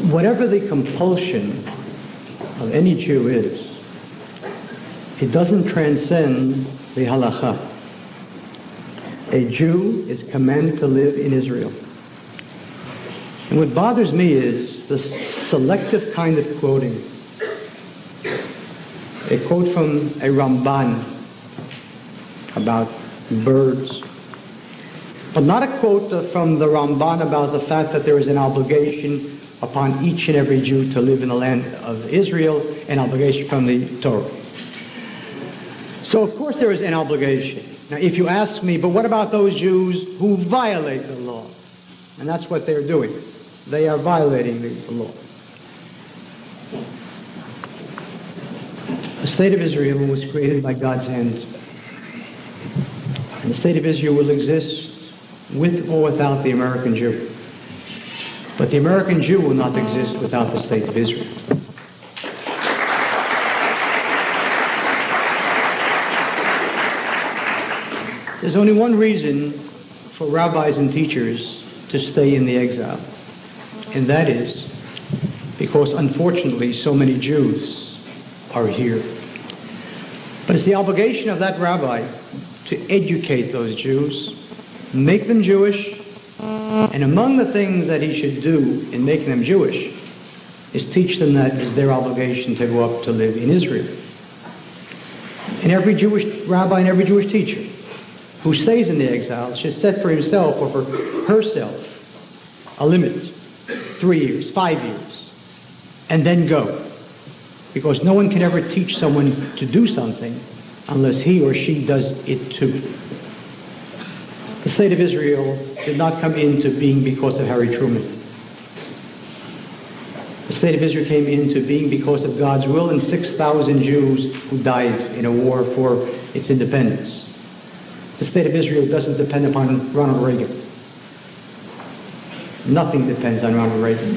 whatever the compulsion of any Jew is, it doesn't transcend the halakha. A Jew is commanded to live in Israel. And what bothers me is the selective kind of quoting. A quote from a Ramban about birds, but not a quote from the Ramban about the fact that there is an obligation upon each and every Jew to live in the land of Israel, an obligation from the Torah. So of course there is an obligation. Now if you ask me, but what about those Jews who violate the law? And that's what they're doing. They are violating the law. The state of Israel was created by God's hand. And the state of Israel will exist with or without the American Jew. But the American Jew will not exist without the state of Israel. There's only one reason for rabbis and teachers to stay in the exile, and that is because unfortunately so many Jews are here. But it's the obligation of that rabbi to educate those Jews, make them Jewish, and among the things that he should do in making them Jewish is teach them that it is their obligation to go up to live in Israel. And every Jewish rabbi and every Jewish teacher who stays in the exile should set for himself or for herself a limit, 3 years, 5 years, and then go. Because no one can ever teach someone to do something unless he or she does it too. The state of Israel did not come into being because of Harry Truman. The state of Israel came into being because of God's will and 6,000 Jews who died in a war for its independence. The state of Israel doesn't depend upon Ronald Reagan. Nothing depends on Ronald Reagan.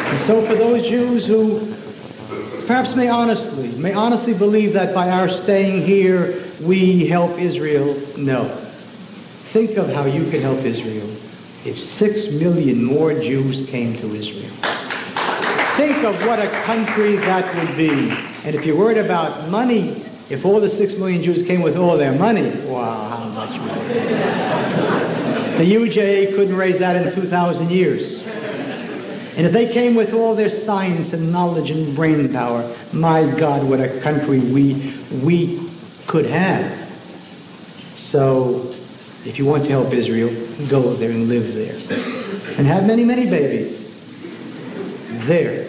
And so for those Jews who perhaps may honestly believe that by our staying here we help Israel, no. Think of how you can help Israel if 6 million more Jews came to Israel. Think of what a country that would be. And if you're worried about money, if all the 6 million Jews came with all their money, wow, how much money. The UJA couldn't raise that in 2,000 years. And if they came with all their science and knowledge and brain power, my God, what a country we could have. So, if you want to help Israel, go there and live there. And have many, many babies. There.